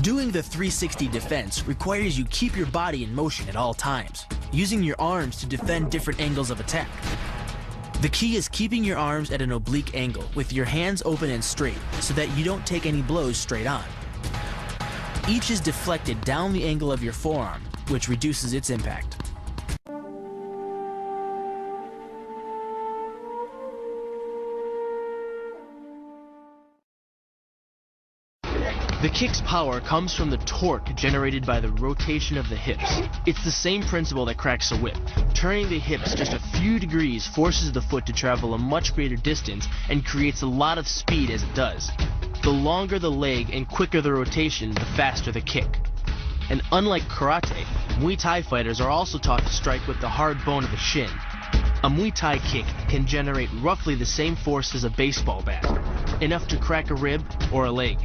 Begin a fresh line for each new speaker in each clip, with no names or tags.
Doing the 360 defense requires you keep your body in motion at all times, using your arms to defend different angles of attack. The key is keeping your arms at an oblique angle with your hands open and straight so that you don't take any blows straight on. Each is deflected down the angle of your forearm, which reduces its impact. The kick's power comes from the torque generated by the rotation of the hips. It's the same principle that cracks a whip. Turning the hips just a few degrees forces the foot to travel a much greater distance and creates a lot of speed as it does. The longer the leg and quicker the rotation, the faster the kick. And unlike karate, Muay Thai fighters are also taught to strike with the hard bone of the shin. A Muay Thai kick can generate roughly the same force as a baseball bat, enough to crack a rib or a leg.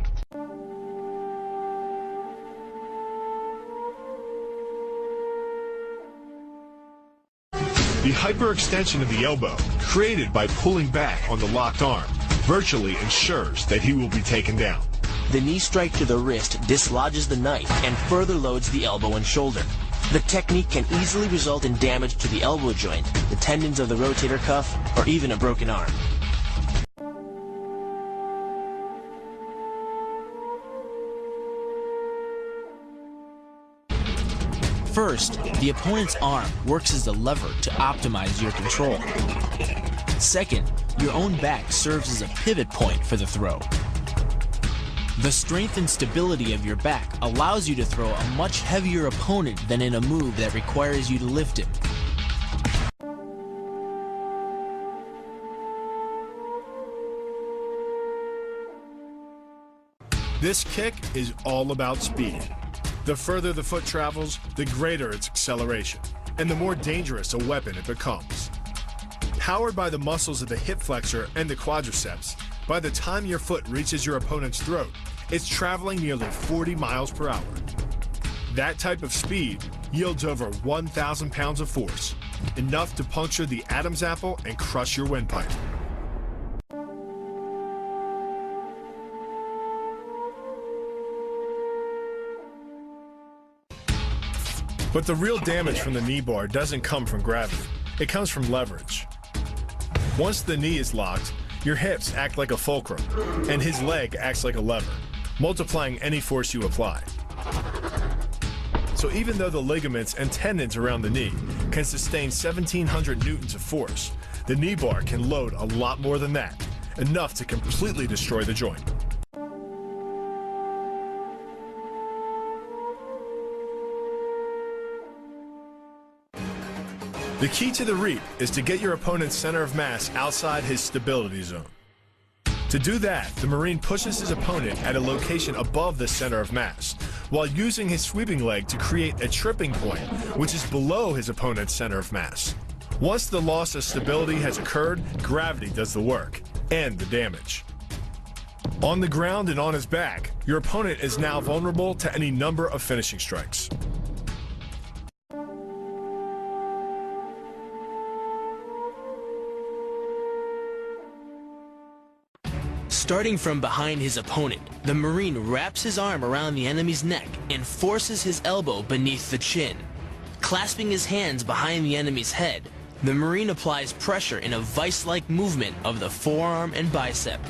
The hyperextension of the elbow, created by pulling back on the locked arm, virtually ensures that he will be taken down.
The knee strike to the wrist dislodges the knife and further loads the elbow and shoulder. The technique can easily result in damage to the elbow joint, the tendons of the rotator cuff, or even a broken arm. First, the opponent's arm works as a lever to optimize your control. Second, your own back serves as a pivot point for the throw. The strength and stability of your back allows you to throw a much heavier opponent than in a move that requires you to lift him.
This kick is all about speed. The further the foot travels, the greater its acceleration, and the more dangerous a weapon it becomes. Powered by the muscles of the hip flexor and the quadriceps, by the time your foot reaches your opponent's throat, it's traveling nearly 40 miles per hour. That type of speed yields over 1,000 pounds of force, enough to puncture the Adam's apple and crush your windpipe. But the real damage from the knee bar doesn't come from gravity. It comes from leverage. Once the knee is locked, your hips act like a fulcrum, and his leg acts like a lever, multiplying any force you apply. So even though the ligaments and tendons around the knee can sustain 1,700 newtons of force, the knee bar can load a lot more than that, enough to completely destroy the joint. The key to the reap is to get your opponent's center of mass outside his stability zone. To do that, the Marine pushes his opponent at a location above the center of mass, while using his sweeping leg to create a tripping point, which is below his opponent's center of mass. Once the loss of stability has occurred, gravity does the work, and the damage. On the ground and on his back, your opponent is now vulnerable to any number of finishing strikes.
Starting from behind his opponent, the Marine wraps his arm around the enemy's neck and forces his elbow beneath the chin. Clasping his hands behind the enemy's head, the Marine applies pressure in a vice-like movement of the forearm and bicep.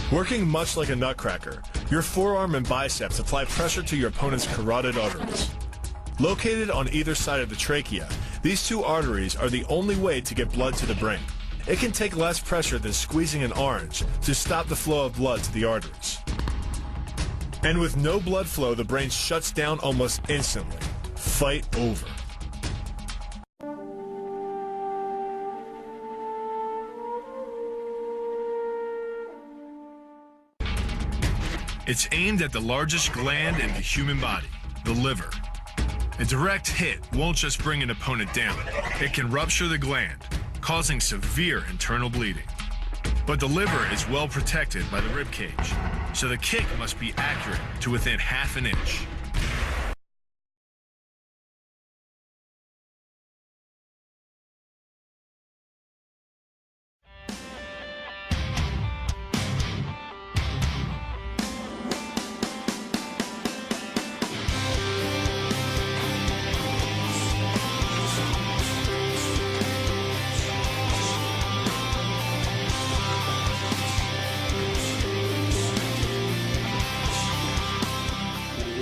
Working much like a nutcracker, your forearm and biceps apply pressure to your opponent's carotid arteries. Located on either side of the trachea, these two arteries are the only way to get blood to the brain. It can take less pressure than squeezing an orange to stop the flow of blood to the arteries. And with no blood flow, the brain shuts down almost instantly. Fight over. It's aimed at the largest gland in the human body, the liver. A direct hit won't just bring an opponent down. It can rupture the gland, causing severe internal bleeding. But the liver is well protected by the rib cage, so the kick must be accurate to within half an inch.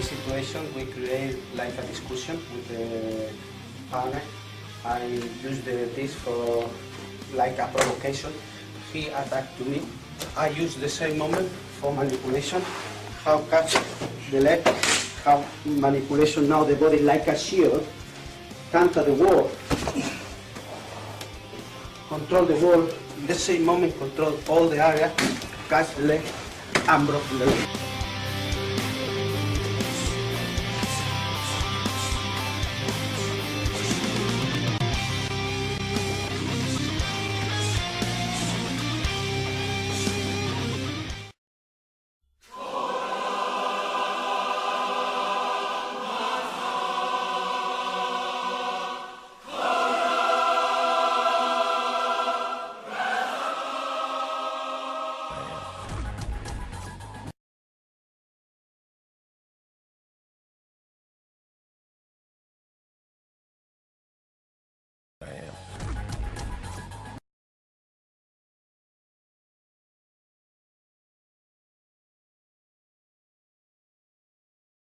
this situation, we create like a discussion with the partner. I use this for like a provocation. He attacked to me. I use the same moment for manipulation. How catch the leg, how manipulation now the body like a shield, counter the wall, control the wall, the same moment control all the area, catch the leg, and broke the leg.